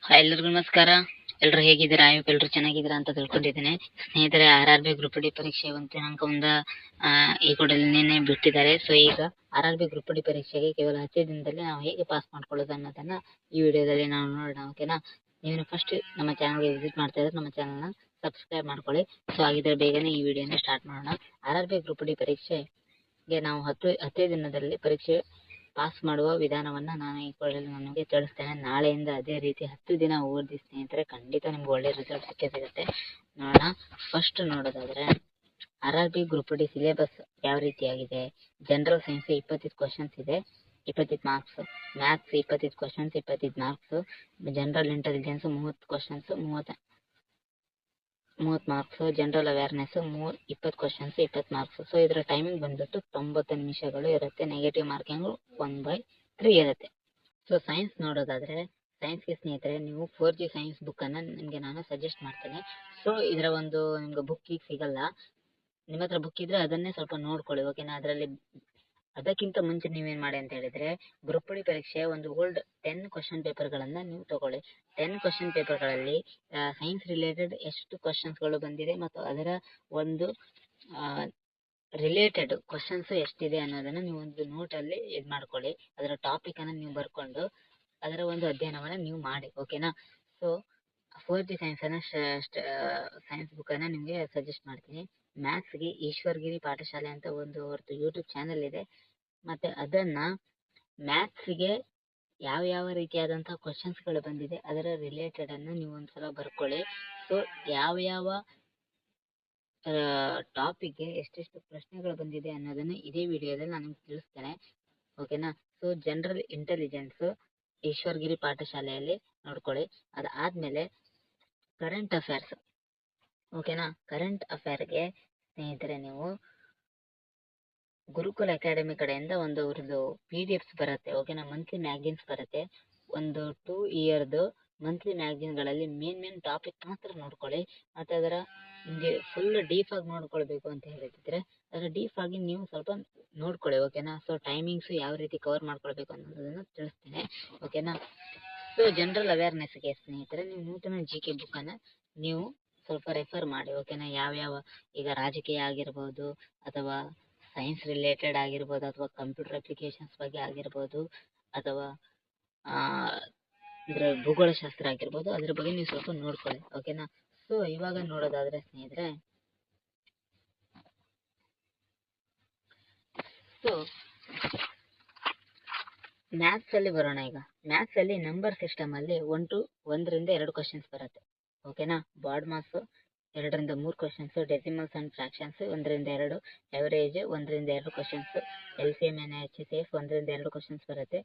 Hi ಎಲ್ಲರಿಗೂ ನಮಸ್ಕಾರ. ಎಲ್ಲರೂ ಹೇಗಿದ್ದೀರಾ? ಎಲ್ಲರೂ ಚೆನ್ನಾಗಿದ್ದೀರಾ ಅಂತ ತಿಳ್ಕೊಂಡಿದ್ದೇನೆ. ಸ್ನೇಹಿತರೆ, RRB ಗ್ರೂಪ್ ಡಿ ಪರೀಕ್ಷೆ ಒಂದು ದಿನಾಂಕದಿಂದ ಈ ಕೂಡಲೇ ನಿನ್ನೆ ಬಿಟ್ಟಿದ್ದಾರೆ. ಸೊ ಈಗ RRB ಗ್ರೂಪ್ ಡಿ ಪರೀಕ್ಷೆಗೆ ಕೇವಲ 10 ದಿನದಲ್ಲಿ ನಾವು ಹೇಗೆ ಪಾಸ್ ಮಾಡ್ಕೊಳ್ಳೋದು ಅನ್ನೋದನ್ನ ಈ ವಿಡಿಯೋದಲ್ಲಿ ನಾವು ನೋಡೋಣ. ಓಕೆನಾ? ನೀವು ಫಸ್ಟ್ ನಮ್ಮ ಚಾನಲ್ಗೆ ವಿಸಿಟ್ ಮಾಡ್ತಾ ಇದ್ರೆ ನಮ್ಮ ಚಾನಲ್ನ ಸಬ್ಸ್ಕ್ರೈಬ್ ಮಾಡ್ಕೊಳ್ಳಿ. ಸೊ ಹಾಗಿದ್ರೆ ಬೇಗನೆ ಈ ವಿಡಿಯೋನ ಸ್ಟಾರ್ಟ್ ಮಾಡೋಣ. RRB ಗ್ರೂಪ್ ಡಿ ಪರೀಕ್ಷೆಗೆ ನಾವು 10 ದಿನದಲ್ಲಿ ಪರೀಕ್ಷೆ ಪಾಸ್ ಮಾಡುವ ವಿಧಾನವನ್ನ ನಾನು ಈ ಕೂಡಲೇ ನಿಮಗೆ ತಿಳಿಸ್ತೇನೆ. ನಾಳೆಯಿಂದ ಅದೇ ರೀತಿ 10 ದಿನ ಓದಿ ಸ್ನೇಹಿತರೆ, ಖಂಡಿತ ನಿಮ್ಗೆ ಒಳ್ಳೆ ರಿಸಲ್ಟ್ ಸಿಗುತ್ತೆ. ನೋಡೋಣ. ಫಸ್ಟ್ ನೋಡೋದಾದ್ರೆ RRB ಗ್ರೂಪ್ ಡಿ ಸಿಲೆಬಸ್ ಯಾವ ರೀತಿಯಾಗಿದೆ. ಜನರಲ್ ಸೈನ್ಸ್ 25 ಕ್ವಶನ್ಸ್ ಇದೆ, 25 marks. Maths 25 questions, 25 marks. General intelligence 30 questions, 30 marks. General awareness 20 questions, 20 marks. So ಇದರ ಟೈಮಿಂಗ್ ಬಂದ್ಬಿಟ್ಟು 90 ನಿಮಿಷಗಳು ಇರುತ್ತೆ. ನೆಗೆಟಿವ್ ಮಾರ್ಕಿಂಗ್ 1/3 ಇರುತ್ತೆ. ಸೊ ಸೈನ್ಸ್ ನೋಡೋದಾದ್ರೆ, ಸೈನ್ಸ್ಗೆ ಸ್ನೇಹಿತರೆ ನೀವು 4G ಸೈನ್ಸ್ ಬುಕ್ ಅನ್ನ ನಿಮ್ಗೆ ನಾನು ಸಜೆಸ್ಟ್ ಮಾಡ್ತೇನೆ. ಸೊ ಇದರ ಒಂದು ನಿಮ್ಗೆ ಬುಕ್ ಈಗ ಸಿಗಲ್ಲ. ನಿಮ್ಮ ಹತ್ರ ಬುಕ್ ಇದ್ರೆ ಅದನ್ನೇ ಸ್ವಲ್ಪ ನೋಡ್ಕೊಳ್ಳಿ. ಓಕೆನಾ? ಅದಕ್ಕಿಂತ ಮುಂಚೆ ನೀವೇನ್ ಮಾಡಿ ಅಂತ ಹೇಳಿದ್ರೆ, ಗ್ರೂಪ್ ಡಿ ಪರೀಕ್ಷೆ ಒಂದು ಓಲ್ಡ್ 10 ಕ್ವಶನ್ ಪೇಪರ್ ಗಳನ್ನ ನೀವು ತಗೊಳ್ಳಿ. 10 ಕ್ವಶನ್ ಪೇಪರ್ ಗಳಲ್ಲಿ ಸೈನ್ಸ್ ರಿಲೇಟೆಡ್ ಎಷ್ಟು ಕ್ವಶನ್ಸ್ ಗಳು ಬಂದಿದೆ ಮತ್ತು ಅದರ ಒಂದು ರಿಲೇಟೆಡ್ ಕ್ವಶನ್ಸ್ ಎಷ್ಟಿದೆ ಅನ್ನೋದನ್ನ ನೀವು ಒಂದು ನೋಟ್ ಅಲ್ಲಿ ಇದು ಮಾಡ್ಕೊಳ್ಳಿ. ಅದರ ಟಾಪಿಕ್ ಅನ್ನ ನೀವು ಬರ್ಕೊಂಡು ಅದರ ಒಂದು ಅಧ್ಯಯನವನ್ನ ನೀವು ಮಾಡಿ. ಓಕೆನಾ? ಸೊ 4G ಸೈನ್ಸ್ ಬುಕ್ ಅನ್ನ ನಿಮ್ಗೆ ಸಜೆಸ್ಟ್ ಮಾಡ್ತೀನಿ. ಮ್ಯಾಥ್ಸ್ಗೆ ಈಶ್ವರ್ಗಿರಿ ಪಾಠಶಾಲೆ ಅಂತ ಒಂದು ಅವ್ರದ್ದು ಯೂಟ್ಯೂಬ್ ಚಾನೆಲ್ ಇದೆ. ಮತ್ತೆ ಅದನ್ನ ಮ್ಯಾಥ್ಸ್ಗೆ ಯಾವ ರೀತಿಯಾದಂತಹ ಕ್ವಶನ್ಸ್ ಗಳು ಬಂದಿದೆ ಅದರ ರಿಲೇಟೆಡ್ ಅನ್ನ ನೀವು ಒಂದ್ಸಲ ಬರ್ಕೊಳ್ಳಿ. ಸೊ ಯಾವ ಟಾಪಿಕ್ಗೆ ಎಷ್ಟೆಷ್ಟು ಪ್ರಶ್ನೆಗಳು ಬಂದಿದೆ ಅನ್ನೋದನ್ನ ಇದೇ ವಿಡಿಯೋದಲ್ಲಿ ನಾನು ನಿಮ್ಗೆ ತಿಳಿಸ್ತೇನೆ. ಓಕೆನಾ? ಸೊ ಜನರಲ್ ಇಂಟೆಲಿಜೆನ್ಸ್ ಈಶ್ವರ್ಗಿರಿ ಪಾಠಶಾಲೆಯಲ್ಲಿ ನೋಡ್ಕೊಳ್ಳಿ. ಅದಾದ್ಮೇಲೆ ಕರೆಂಟ್ ಅಫೇರ್ಸ್. ಓಕೆನಾ? ಕರೆಂಟ್ ಅಫೇರ್ಗೆ ಸ್ನೇಹಿತರೆ ನೀವು ಗುರುಕುಲ್ ಅಕಾಡೆಮಿ ಕಡೆಯಿಂದ ಒಂದು ಅವ್ರದ್ದು PDFs ಬರುತ್ತೆ. ಓಕೆನಾ? ಮಂತ್ಲಿ ಮ್ಯಾಗಝಿನ್ಸ್ ಬರುತ್ತೆ. ಒಂದು 2 ಇಯರ್ದು ಮಂತ್ಲಿ ಮ್ಯಾಗಝಿನ್ ಗಳಲ್ಲಿ ಮೇನ್ ಟಾಪಿಕ್ ಮಾತ್ರ ನೋಡ್ಕೊಳ್ಳಿ. ಮತ್ತೆ ಅದರ ನಿಮ್ಗೆ ಫುಲ್ ಡೀಪ್ ಆಗಿ ನೋಡ್ಕೊಳ್ಬೇಕು ಅಂತ ಹೇಳಿದ್ರೆ ಅದರ ಡೀಪ್ ಆಗಿ ನೀವು ಸ್ವಲ್ಪ ನೋಡ್ಕೊಳ್ಳಿ. ಓಕೆನಾ? ಸೊ ಟೈಮಿಂಗ್ಸ್ ಯಾವ ರೀತಿ ಕವರ್ ಮಾಡ್ಕೊಳ್ಬೇಕು ಅನ್ನೋದನ್ನ ತಿಳಿಸ್ತೇನೆ. ಓಕೆನಾ? ಸೊ ಜನರಲ್ ಅವೇರ್ನೆಸ್ಗೆ ಸ್ನೇಹಿತರೆ ನೀವು ನೂತನ GK ಬುಕ್ ಅನ್ನ ನೀವು ಸ್ವಲ್ಪ ರೆಫರ್ ಮಾಡಿ. ಓಕೆನಾ? ಯಾವ ಈಗ ರಾಜಕೀಯ ಆಗಿರ್ಬೋದು ಅಥವಾ ಸೈನ್ಸ್ ರಿಲೇಟೆಡ್ ಆಗಿರ್ಬೋದು ಅಥವಾ ಕಂಪ್ಯೂಟರ್ ಅಪ್ಲಿಕೇಶನ್ಸ್ ಬಗ್ಗೆ ಆಗಿರ್ಬೋದು ಅಥವಾ ಅಂದ್ರೆ ಭೂಗೋಳಶಾಸ್ತ್ರ ಆಗಿರ್ಬೋದು, ಅದ್ರ ಬಗ್ಗೆ ನೀವು ಸ್ವಲ್ಪ ನೋಡ್ಕೊಳ್ಳಿ. ಓಕೆನಾ? ಸೊ ಇವಾಗ ನೋಡೋದಾದ್ರೆ ಸ್ನೇಹಿತರೆ, ಸೊ ಮ್ಯಾಥ್ಸ್ ಅಲ್ಲಿ ಬರೋಣ. ಈಗ ಮ್ಯಾಥ್ಸ್ ಅಲ್ಲಿ ನಂಬರ್ ಸಿಸ್ಟಮ್ ಅಲ್ಲಿ 1 ರಿಂದ 2 ಕ್ವಶನ್ಸ್ ಬರುತ್ತೆ. ಓಕೆನಾ? ಬಾಡ್ ಮಾಸ್ 2 ರಿಂದ 3 ಕ್ವಶನ್ಸ್, ಡೆಸಿಮಲ್ಸ್ ಅಂಡ್ ಫ್ರಾಕ್ಷನ್ಸ್ 1 ರಿಂದ 2, ಎವರೇಜ್ 1 ರಿಂದ 2 ಕ್ವಶನ್ಸ್, LCM and HCF 1 ರಿಂದ 2 ಕ್ವಶನ್ಸ್ ಬರುತ್ತೆ.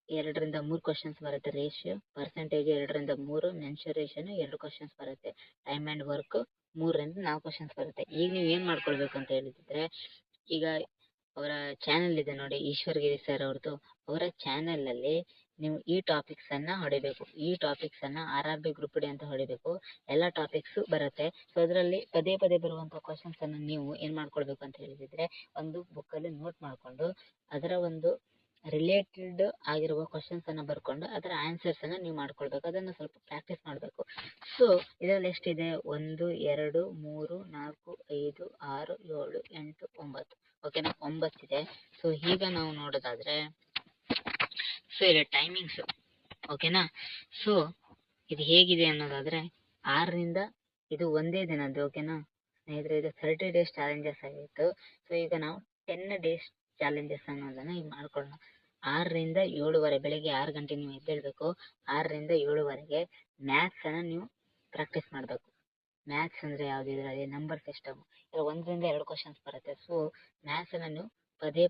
2 ರಿಂದ 3 ಕ್ವಶನ್ಸ್ ಬರುತ್ತೆ. ರೇಷಿಯೋ, ಪರ್ಸೆಂಟೇಜ್ 2 ರಿಂದ 3, ಮೆನ್ಸುರೇಷನ್ 2 ಕ್ವಶನ್ಸ್ ಬರುತ್ತೆ. ಟೈಮ್ ಅಂಡ್ ವರ್ಕ್ 3 ರಿಂದ 4 ಕ್ವಶನ್ಸ್ ಬರುತ್ತೆ. ಈಗ ನೀವು ಏನ್ ಮಾಡ್ಕೊಳ್ಬೇಕು ಅಂತ ಹೇಳಿದ್ರೆ, ಈಗ ಅವರ ಚಾನೆಲ್ ಇದೆ ನೋಡಿ, ಈಶ್ವರ್ಗಿರಿ ಸರ್ ಅವ್ರದ್ದು. ಅವರ ಚಾನೆಲ್ ಅಲ್ಲಿ ನೀವು ಈ ಟಾಪಿಕ್ಸ್ ಅನ್ನ ಹೊಡಿಬೇಕು. ಈ ಟಾಪಿಕ್ಸ್ ಅನ್ನ RRB ಗ್ರೂಪ್ ಡಿ ಅಂತ ಹೊಡಿಬೇಕು. ಎಲ್ಲಾ ಟಾಪಿಕ್ಸ್ ಬರುತ್ತೆ. ಸೊ ಅದರಲ್ಲಿ ಪದೇ ಬರುವಂತಹ ಕ್ವಶನ್ಸ್ ಅನ್ನ ನೀವು ಏನ್ ಮಾಡ್ಕೊಳ್ಬೇಕು ಅಂತ ಹೇಳಿದ್ರೆ, ಒಂದು ಬುಕ್ ಅಲ್ಲಿ ನೋಟ್ ಮಾಡ್ಕೊಂಡು ಅದರ ಒಂದು ರಿಲೇಟೆಡ್ ಆಗಿರುವ ಕ್ವಶನ್ಸ್ ಅನ್ನ ಬರ್ಕೊಂಡು ಅದರ ಆನ್ಸರ್ಸ್ ಅನ್ನ ನೀವು ಮಾಡ್ಕೊಳ್ಬೇಕು. ಅದನ್ನ ಸ್ವಲ್ಪ ಪ್ರಾಕ್ಟೀಸ್ ಮಾಡಬೇಕು. ಸೊ ಇದರಲ್ಲಿ ಎಷ್ಟಿದೆ? 1, 2, 3, 4, 5, 6, 7, 8, 9. ಓಕೆನಾ? 9 ಇದೆ. ಸೊ ಈಗ ನಾವು ನೋಡೋದಾದ್ರೆ, ಸೊ ಇದು ಟೈಮಿಂಗ್ಸ್. ಓಕೆನಾ? ಸೊ ಇದು ಹೇಗಿದೆ ಅನ್ನೋದಾದ್ರೆ 6ರಿಂದ ಇದು ಒಂದೇ ದಿನದ್ದು. ಓಕೆನಾ ಸ್ನೇಹಿತರೆ? ಇದು 30 days ಚಾಲೆಂಜಸ್ ಆಗಿತ್ತು. ಸೊ ಈಗ ನಾವು 10 days ಚಾಲೆಂಜಸ್ ಅನ್ನೋದನ್ನ ಈಗ ಮಾಡ್ಕೊಳ್ಳೋಣ. 6ರಿಂದ 7ವರೆ, ಬೆಳಿಗ್ಗೆ 6 ಗಂಟೆ ನೀವು ಎದ್ದೇಳ್ಬೇಕು. 6ರಿಂದ 7ವರೆಗೆ ಮ್ಯಾಥ್ಸ್ ಅನ್ನ ನೀವು ಪ್ರಾಕ್ಟೀಸ್ ಮಾಡ್ಬೇಕು. ಮ್ಯಾಥ್ಸ್ ಅಂದ್ರೆ ಯಾವ್ದಿದ್ರೆ ಅದೇ ನಂಬರ್ ಸಿಸ್ಟಮ್. 1 ರಿಂದ 2 ಕ್ವಶನ್ಸ್ ಬರುತ್ತೆ. ಸೊ ಮ್ಯಾಥ್ಸ್ ಅನ್ನ ನೀವು ಪದೇ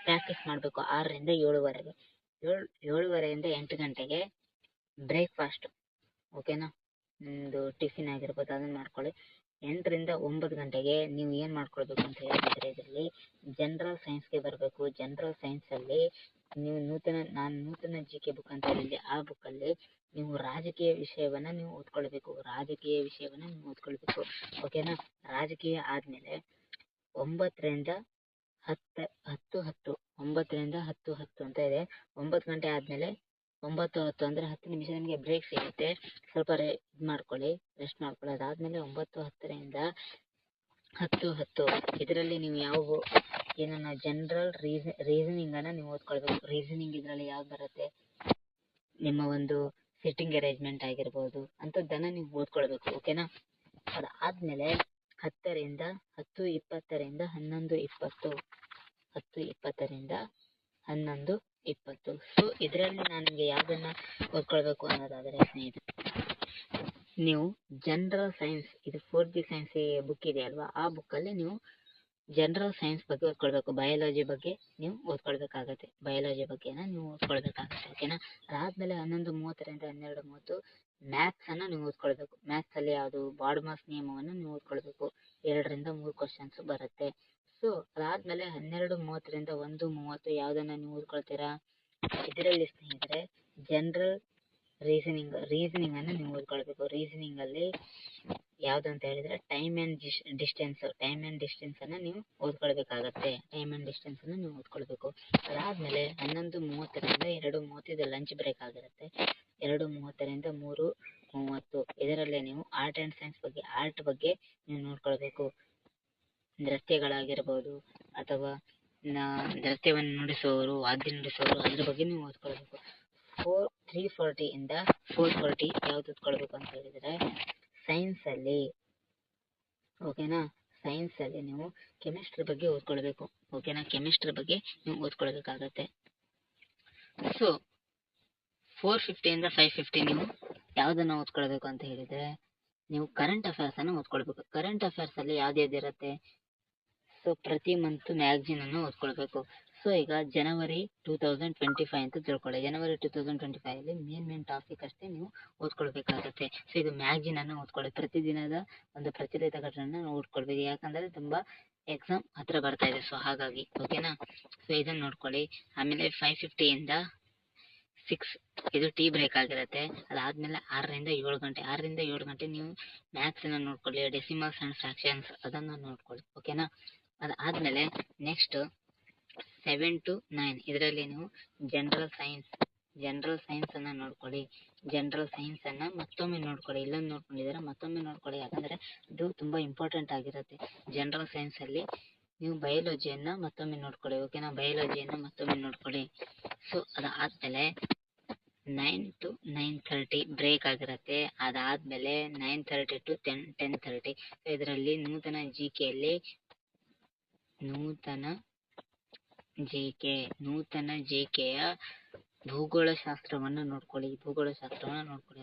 ಪ್ರಾಕ್ಟೀಸ್ ಮಾಡ್ಬೇಕು 6ರಿಂದ 7ವರೆಗೆ. 7ವರೆಯಿಂದ 8 ಗಂಟೆಗೆ ಬ್ರೇಕ್ಫಾಸ್ಟ್. ಓಕೆನಾ? ನಿಮ್ದು ಟಿಫಿನ್ ಆಗಿರ್ಬೋದು ಅದನ್ನ ಮಾಡ್ಕೊಳ್ಳಿ. 8ರಿಂದ 9 ಗಂಟೆಗೆ ನೀವು ಏನ್ ಮಾಡ್ಕೊಳ್ಬೇಕು ಅಂತ ಹೇಳಿದ್ರೆ, ಇದರಲ್ಲಿ ಜನರಲ್ ಸೈನ್ಸ್ಗೆ ಬರಬೇಕು. ಜನರಲ್ ಸೈನ್ಸ್ ಅಲ್ಲಿ ನೀವು ನೂತನ GK ಬುಕ್ ಅಂತ ಹೇಳಿದ್ದೆ, ಆ ಬುಕ್ ಅಲ್ಲಿ ನೀವು ರಾಜಕೀಯ ವಿಷಯವನ್ನ ನೀವು ಓದ್ಕೊಳ್ಬೇಕು. ಓಕೆನಾ? ರಾಜಕೀಯ ಆದ್ಮೇಲೆ 9ರಿಂದ 10 ಅಂತ ಇದೆ. 9 ಗಂಟೆ ಆದ್ಮೇಲೆ 9:10 ಅಂದರೆ 10 ನಿಮಿಷ ನಿಮಗೆ ಬ್ರೇಕ್ ಸಿಗುತ್ತೆ, ಸ್ವಲ್ಪ ಇದು ಮಾಡ್ಕೊಳ್ಳಿ, ರೆಸ್ಟ್ ಮಾಡ್ಕೊಳ್ಳಿ. ಅದಾದಮೇಲೆ 9:10ರಿಂದ 10:10 ಇದರಲ್ಲಿ ನೀವು ಯಾವ ಏನನ್ನ ಜನರಲ್ ರೀಸನಿಂಗನ್ನು ನೀವು ಓದ್ಕೊಳ್ಬೇಕು. ರೀಸನಿಂಗ್ ಇದರಲ್ಲಿ ಯಾವ್ದು ಬರುತ್ತೆ, ನಿಮ್ಮ ಒಂದು ಸಿಟ್ಟಿಂಗ್ ಅರೇಂಜ್ಮೆಂಟ್ ಆಗಿರ್ಬೋದು ಅಂಥದ್ದನ್ನು ನೀವು ಓದ್ಕೊಳ್ಬೇಕು. ಓಕೆನಾ. ಅದಾದಮೇಲೆ 10:20ರಿಂದ 11:20 10:20ರಿಂದ 11:20. ಸೊ ಇದರಲ್ಲಿ ನಾನು ನಿಮಗೆ ಯಾವುದನ್ನು ಓದ್ಕೊಳ್ಬೇಕು ಅನ್ನೋದಾದರೆ ಸ್ನೇಹಿತರೆ, ನೀವು ಜನರಲ್ ಸೈನ್ಸ್, ಇದು 4th ಸೈನ್ಸ್ ಬುಕ್ ಇದೆಯಲ್ವಾ, ಆ ಬುಕ್ಕಲ್ಲಿ ನೀವು ಜನರಲ್ ಸೈನ್ಸ್ ಬಗ್ಗೆ ಓದ್ಕೊಳ್ಬೇಕು. ಬಯಾಲಜಿ ಬಗ್ಗೆ ನೀವು ಓದ್ಕೊಳ್ಬೇಕಾಗತ್ತೆ, ಬಯಾಲಜಿ ಬಗ್ಗೆನ ನೀವು ಓದ್ಕೊಳ್ಬೇಕಾಗತ್ತೆ. ಓಕೆನಾ. ಅದಾದಮೇಲೆ 11:30ರಿಂದ 12:30 ಮ್ಯಾಥ್ಸನ್ನು ನೀವು ಓದ್ಕೊಳ್ಬೇಕು. ಮ್ಯಾಥ್ಸಲ್ಲಿ ಯಾವುದು ಬಾಡ್ಮಾಸ್ ನಿಯಮವನ್ನು ನೀವು ಓದ್ಕೊಳ್ಬೇಕು. 2ರಿಂದ 3 ಕ್ವಶನ್ಸ್ ಬರುತ್ತೆ. ಸೊ ಅದಾದಮೇಲೆ 12:30ರಿಂದ 1:30 ಯಾವುದನ್ನು ನೀವು ಓದ್ಕೊಳ್ತೀರಾ, ಇದರಲ್ಲಿ ಸ್ನೇಹಿತರೆ ಜನರಲ್ ರೀಸನಿಂಗನ್ನು ನೀವು ಓದ್ಕೊಳ್ಬೇಕು. ರೀಸನಿಂಗಲ್ಲಿ ಯಾವುದಂತ ಹೇಳಿದರೆ ಟೈಮ್ ಆ್ಯಂಡ್ ಡಿಸ್ಟೆನ್ಸನ್ನು ನೀವು ಓದ್ಕೊಳ್ಬೇಕಾಗತ್ತೆ. ನೀವು ಓದ್ಕೊಳ್ಬೇಕು. ಅದಾದಮೇಲೆ 11:30ರಿಂದ 2:30 ಇದು ಲಂಚ್ ಬ್ರೇಕ್ ಆಗಿರುತ್ತೆ. 2:30ರಿಂದ 3:30 ಇದರಲ್ಲಿ ನೀವು ಆರ್ಟ್ ಆ್ಯಂಡ್ ಸೈನ್ಸ್ ಬಗ್ಗೆ, ಆರ್ಟ್ ಬಗ್ಗೆ ನೀವು ನೋಡ್ಕೊಳ್ಬೇಕು. ನೃತ್ಯಗಳಾಗಿರ್ಬೋದು ಅಥವಾ ನೃತ್ಯವನ್ನು ನುಡಿಸುವವರು, ವಾದ್ಯ ನುಡಿಸುವವರು, ಅದ್ರ ಬಗ್ಗೆ ನೀವು ಓದ್ಕೊಳ್ಬೇಕು. 3:40ರಿಂದ 4:40 ಯಾವ್ದು ಓದ್ಕೊಳ್ಬೇಕು ಅಂತ ಹೇಳಿದರೆ ಸೈನ್ಸಲ್ಲಿ, ಓಕೆನಾ, ಸೈನ್ಸಲ್ಲಿ ನೀವು ಕೆಮಿಸ್ಟ್ರಿ ಬಗ್ಗೆ ಓದ್ಕೊಳ್ಬೇಕು. ಓಕೆನಾ, ಕೆಮಿಸ್ಟ್ರಿ ಬಗ್ಗೆ ನೀವು ಓದ್ಕೊಳ್ಬೇಕಾಗತ್ತೆ. ಸೊ 4:50ರಿಂದ 5:50 ನೀವು ಯಾವುದನ್ನು ಓದ್ಕೊಳ್ಬೇಕು ಅಂತ ಹೇಳಿದರೆ ನೀವು ಕರೆಂಟ್ ಅಫೇರ್ಸನ್ನು ಓದ್ಕೊಳ್ಬೇಕು. ಕರೆಂಟ್ ಅಫೇರ್ಸಲ್ಲಿ ಯಾವ್ದಿರುತ್ತೆ, ಸೊ ಪ್ರತಿ ಮಂತ್ ಮ್ಯಾಗ್ಝಿನನ್ನು ಓದ್ಕೊಳ್ಬೇಕು. ಸೊ ಈಗ ಜನವರಿ 2025 ಅಂತ ತಿಳ್ಕೊಳ್ಳಿ. ಜನವರಿ 2025 ಮೇನ್ ಟಾಪಿಕ್ ಅಷ್ಟೇ ನೀವು ಓದ್ಕೊಳ್ಬೇಕಾಗತ್ತೆ. ಸೊ ಇದು ಮ್ಯಾಗ್ಝಿನನ್ನು ಓದ್ಕೊಳ್ಳಿ. ಪ್ರತಿದಿನದ ಒಂದು ಪ್ರಚಲಿತ ಘಟನೆಯನ್ನು ಓದ್ಕೊಳ್ಬೇಕು, ಯಾಕಂದರೆ ತುಂಬ ಎಕ್ಸಾಮ್ ಹತ್ರ ಬರ್ತಾ ಇದೆ. ಸೊ ಹಾಗಾಗಿ ಓಕೆನಾ. ಸೊ ಇದನ್ನು ನೋಡ್ಕೊಳ್ಳಿ. ಆಮೇಲೆ 5:50ಯಿಂದ 6 ಇದು ಟೀ ಬ್ರೇಕ್ ಆಗಿರುತ್ತೆ. ಅದಾದಮೇಲೆ 6ರಿಂದ 7 ಗಂಟೆ 6ರಿಂದ 7 ಗಂಟೆ ನೀವು ಮ್ಯಾಥ್ಸನ್ನು ನೋಡ್ಕೊಳ್ಳಿ, ಡೆಸಿಮಲ್ಸ್ ಆ್ಯಂಡ್ ಫ್ರಾಕ್ಷನ್ಸ್ ಅದನ್ನು ನೋಡ್ಕೊಳ್ಳಿ. ಓಕೆನಾ. ಅದಾದಮೇಲೆ ನೆಕ್ಸ್ಟ್ 7 to 9 ಇದರಲ್ಲಿ ನೀವು ಜನರಲ್ ಸೈನ್ಸನ್ನು ನೋಡ್ಕೊಳ್ಳಿ. ಜನರಲ್ ಸೈನ್ಸನ್ನು ಮತ್ತೊಮ್ಮೆ ನೋಡ್ಕೊಳ್ಳಿ. ಇಲ್ಲೊಂದು ನೋಡ್ಕೊಂಡಿದ್ದೀರಾ, ಮತ್ತೊಮ್ಮೆ ನೋಡ್ಕೊಳ್ಳಿ, ಯಾಕಂದರೆ ಇದು ತುಂಬ ಇಂಪಾರ್ಟೆಂಟ್ ಆಗಿರುತ್ತೆ. ಜನರಲ್ ಸೈನ್ಸಲ್ಲಿ ನೀವು ಬಯಾಲಜಿಯನ್ನು ಮತ್ತೊಮ್ಮೆ ನೋಡ್ಕೊಳ್ಳಿ. ಓಕೆನಾ, ಬಯಾಲಜಿಯನ್ನು ಮತ್ತೊಮ್ಮೆ ನೋಡ್ಕೊಳ್ಳಿ. ಸೊ ಅದಾದಮೇಲೆ 9 to 9:30 ಬ್ರೇಕ್ ಆಗಿರುತ್ತೆ. ಅದಾದಮೇಲೆ 9:30 to 10:30 ಇದರಲ್ಲಿ ನೂತನ ಜಿಕೆಯ ಭೂಗೋಳಶಾಸ್ತ್ರವನ್ನು ನೋಡ್ಕೊಳ್ಳಿ.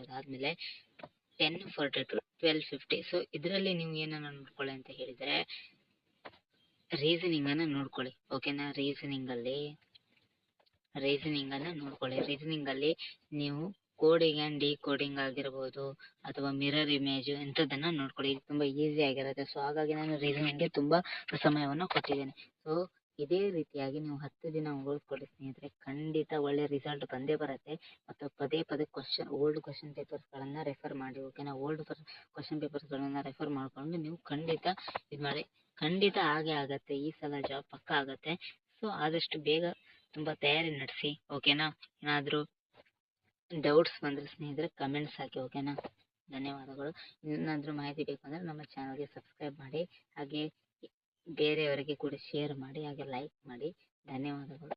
ಅದಾದಮೇಲೆ 10:40 to 12:50 ಸೊ ಇದರಲ್ಲಿ ನೀವು ಏನನ್ನು ನೋಡ್ಕೊಳ್ಳಿ ಅಂತ ಹೇಳಿದರೆ ರೀಸನಿಂಗನ್ನು ನೋಡ್ಕೊಳ್ಳಿ. ಓಕೆನಾ, ರೀಸನಿಂಗನ್ನು ನೋಡ್ಕೊಳ್ಳಿ. ರೀಸನಿಂಗಲ್ಲಿ ನೀವು ಕೋಡಿಂಗ್ ಆ್ಯಂಡ್ ಡಿಕೋಡಿಂಗ್ ಆಗಿರ್ಬೋದು ಅಥವಾ ಮಿರರ್ ಇಮೇಜ್ ಇಂಥದ್ದನ್ನು ನೋಡ್ಕೊಳ್ಳಿ. ಇದು ತುಂಬ ಈಸಿ ಆಗಿರುತ್ತೆ. ಸೊ ಹಾಗಾಗಿ ನಾನು ರೀಸನಿಂಗ್ಗೆ ತುಂಬ ಸಮಯವನ್ನು ಕೊಟ್ಟಿದ್ದೇನೆ. ಸೊ ಇದೇ ರೀತಿಯಾಗಿ ನೀವು 10 ದಿನ ಓದ್ಕೊಳ್ಳಿ ಸ್ನೇಹಿತರೆ, ಖಂಡಿತ ಒಳ್ಳೆ ರಿಸಲ್ಟ್ ಬಂದೇ ಬರುತ್ತೆ. ಮತ್ತು ಪದೇ ಓಲ್ಡ್ ಕ್ವಶನ್ ಪೇಪರ್ಸ್ಗಳನ್ನು ರೆಫರ್ ಮಾಡಿ. ಓಕೆನಾ, ಓಲ್ಡ್ ಕ್ವಶನ್ ಪೇಪರ್ಸ್ಗಳನ್ನು ರೆಫರ್ ಮಾಡಿಕೊಂಡು ನೀವು ಖಂಡಿತ ಇದು ಮಾಡಿ, ಖಂಡಿತ ಹಾಗೆ ಆಗುತ್ತೆ. ಈ ಸಲ ಜಾಬ್ ಪಕ್ಕ ಆಗುತ್ತೆ. ಸೊ ಆದಷ್ಟು ಬೇಗ ತುಂಬ ತಯಾರಿ ನಡೆಸಿ. ಓಕೆನಾ. ಏನಾದರೂ ಡೌಟ್ಸ್ ಬಂದರೆ ಸ್ನೇಹಿತರೆ ಕಮೆಂಟ್ಸ್ ಹಾಕಿ. ಓಕೆನಾ. ಧನ್ಯವಾದಗಳು. ಏನಾದರೂ ಮಾಹಿತಿ ಬೇಕಂದರೆ ನಮ್ಮ ಚಾನಲ್ಗೆ ಸಬ್ಸ್ಕ್ರೈಬ್ ಮಾಡಿ, ಹಾಗೆ ಬೇರೆಯವರಿಗೆ ಕೂಡ ಶೇರ್ ಮಾಡಿ, ಹಾಗೆ ಲೈಕ್ ಮಾಡಿ. ಧನ್ಯವಾದಗಳು.